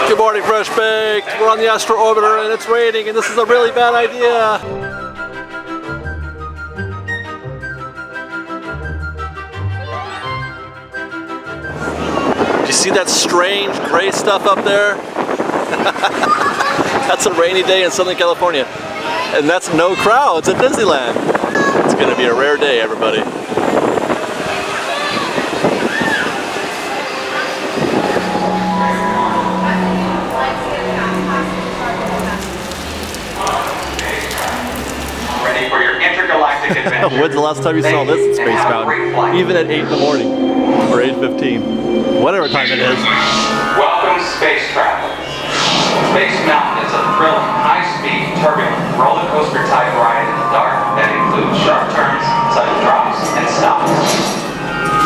Good morning, Fresh Baked. We're on the Astro Orbiter and it's raining and this is a really bad idea. Do you see that strange gray stuff up there? That's a rainy day in Southern California. And that's no crowds at Disneyland. It's gonna be a rare day, everybody. When's the last time you saw this in Space Mountain? Even at 8 in the morning, or 8:15, whatever time it is. Welcome, space travelers. Space Mountain is a thrilling, high-speed, turbulent roller coaster type ride in the dark that includes sharp turns, sudden drops, and stops.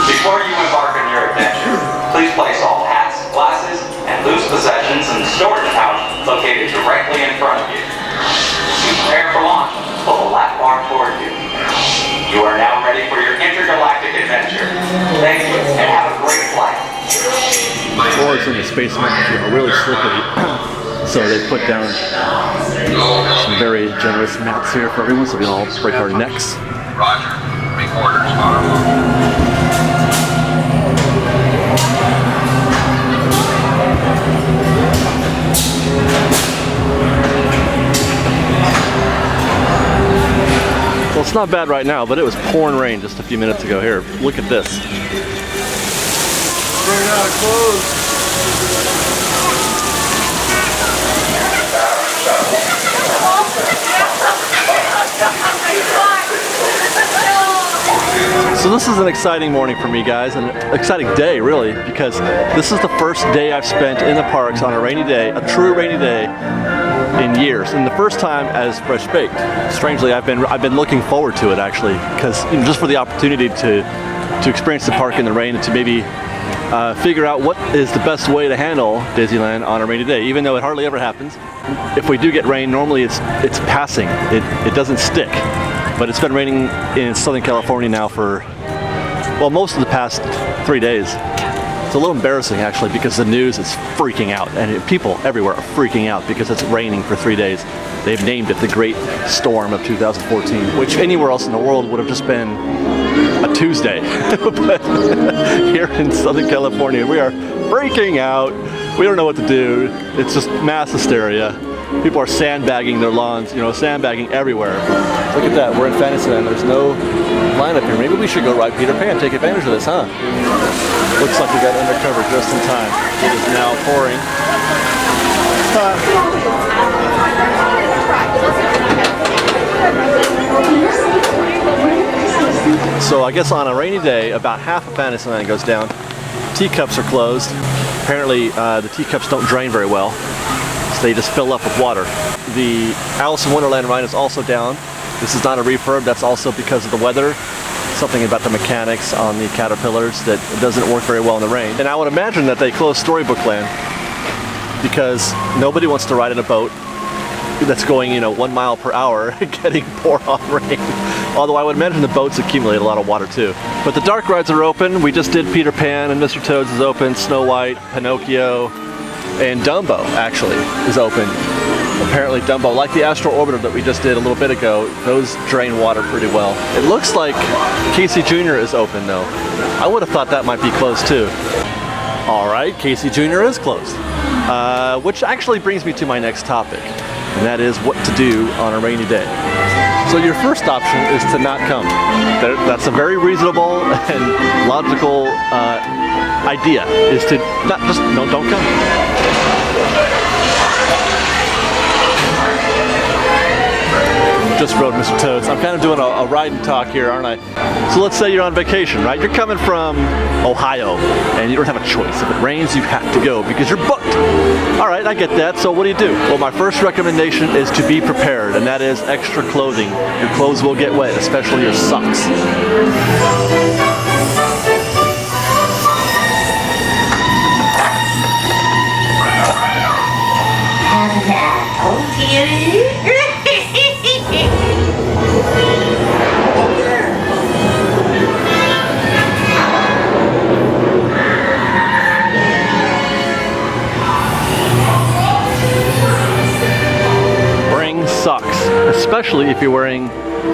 Before you embark on your adventure, please place all hats, glasses, and loose possessions in the storage pouch located directly in front of you. To prepare for launch, pull the lap bar toward you. You are now ready for your intergalactic adventure. Thank you, and have a great flight. The floors in the Space Mountain are really slippery, so they put down some very generous mats here for everyone so we don't all break our necks. Roger. Make orders, Honorable. Well, it's not bad right now, but it was pouring rain just a few minutes ago. Here, look at this. Running out of clothes. So this is an exciting morning for me, guys, and an exciting day, really, because this is the first day I've spent in the parks on a rainy day, a true rainy day, in years, and the first time as Fresh Baked. Strangely, I've been looking forward to it actually, because just for the opportunity to experience the park in the rain and to maybe figure out what is the best way to handle Disneyland on a rainy day, even though it hardly ever happens. If we do get rain, normally it's passing. It doesn't stick. But it's been raining in Southern California now for, well, most of the past 3 days. It's a little embarrassing actually because the news is freaking out and people everywhere are freaking out because it's raining for 3 days. They've named it the Great Storm of 2014, which anywhere else in the world would have just been a Tuesday. But here in Southern California, we are freaking out. We don't know what to do. It's just mass hysteria. People are sandbagging their lawns, sandbagging everywhere. Look at that, we're in Fantasyland. There's no lineup here. Maybe we should go ride Peter Pan, take advantage of this, huh? Looks like we got undercover just in time. It is now pouring. So I guess on a rainy day, about half of Fantasyland goes down. Teacups are closed. Apparently the teacups don't drain very well. So they just fill up with water. The Alice in Wonderland ride is also down. This is not a refurb, that's also because of the weather. Something about the mechanics on the Caterpillars that doesn't work very well in the rain. And I would imagine that they closed Storybook Land because nobody wants to ride in a boat that's going, 1 mile per hour getting poured on rain. Although I would imagine the boats accumulate a lot of water too. But the dark rides are open. We just did Peter Pan and Mr. Toad's is open, Snow White, Pinocchio, and Dumbo actually is open. Apparently Dumbo, like the Astro Orbiter that we just did a little bit ago, those drain water pretty well. It looks like Casey Jr. is open though. I would have thought that might be closed too. Alright, Casey Jr. is closed. Which actually brings me to my next topic, and that is what to do on a rainy day. So your first option is to not come. That's a very reasonable and logical idea, is to don't come. Just rode Mr. Toad's. I'm kind of doing a ride and talk here, aren't I? So let's say you're on vacation, right? You're coming from Ohio, and you don't have a choice. If it rains, you have to go because you're booked. All right, I get that. So what do? Well, my first recommendation is to be prepared, and that is extra clothing. Your clothes will get wet, especially your socks. especially if you're wearing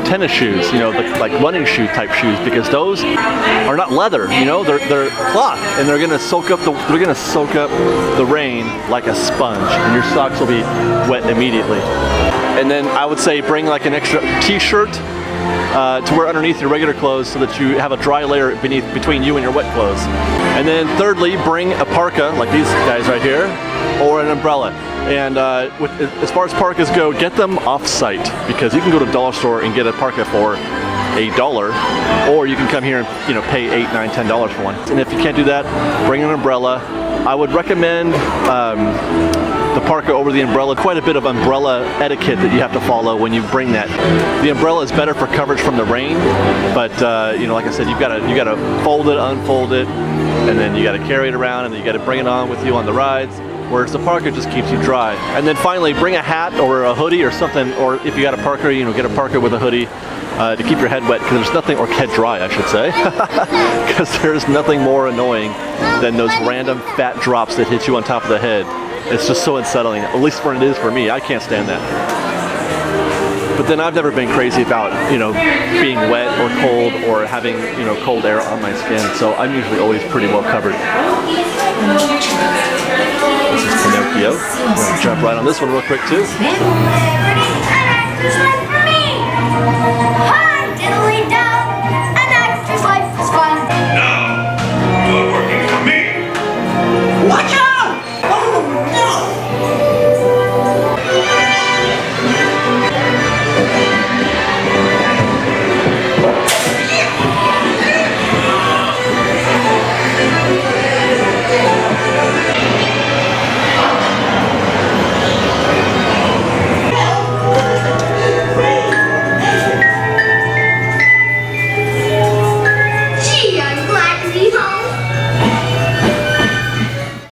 tennis shoes, you know, like running shoe type shoes, because those are not leather, you know, they're cloth, and they're gonna soak up the rain like a sponge, and your socks will be wet immediately. And then I would say bring like an extra t-shirt to wear underneath your regular clothes so that you have a dry layer between you and your wet clothes. And then thirdly, bring a parka like these guys right here, or an umbrella. And as far as parkas go, get them off-site, because you can go to the dollar store and get a parka for $1, or you can come here and, you know, pay $8, $9, $10 for one. And if you can't do that, bring an umbrella. I would recommend the parka over the umbrella. Quite a bit of umbrella etiquette that you have to follow when you bring that. The umbrella is better for coverage from the rain, but you know, like I said, you gotta fold it, unfold it, and then you gotta carry it around, and then you gotta bring it on with you on the rides. Whereas the parka just keeps you dry. And then finally, bring a hat or a hoodie or something, or if you got a parka, you know, get a parka with a hoodie to keep your head wet, because there's nothing, or head dry, I should say, because there's nothing more annoying than those random fat drops that hit you on top of the head. It's just so unsettling, at least for it is for me. I can't stand that. But then I've never been crazy about, you know, being wet or cold or having, you know, cold air on my skin, so I'm usually always pretty well covered. This is Pinocchio. I'm going to jump right on this one real quick too. This one for me.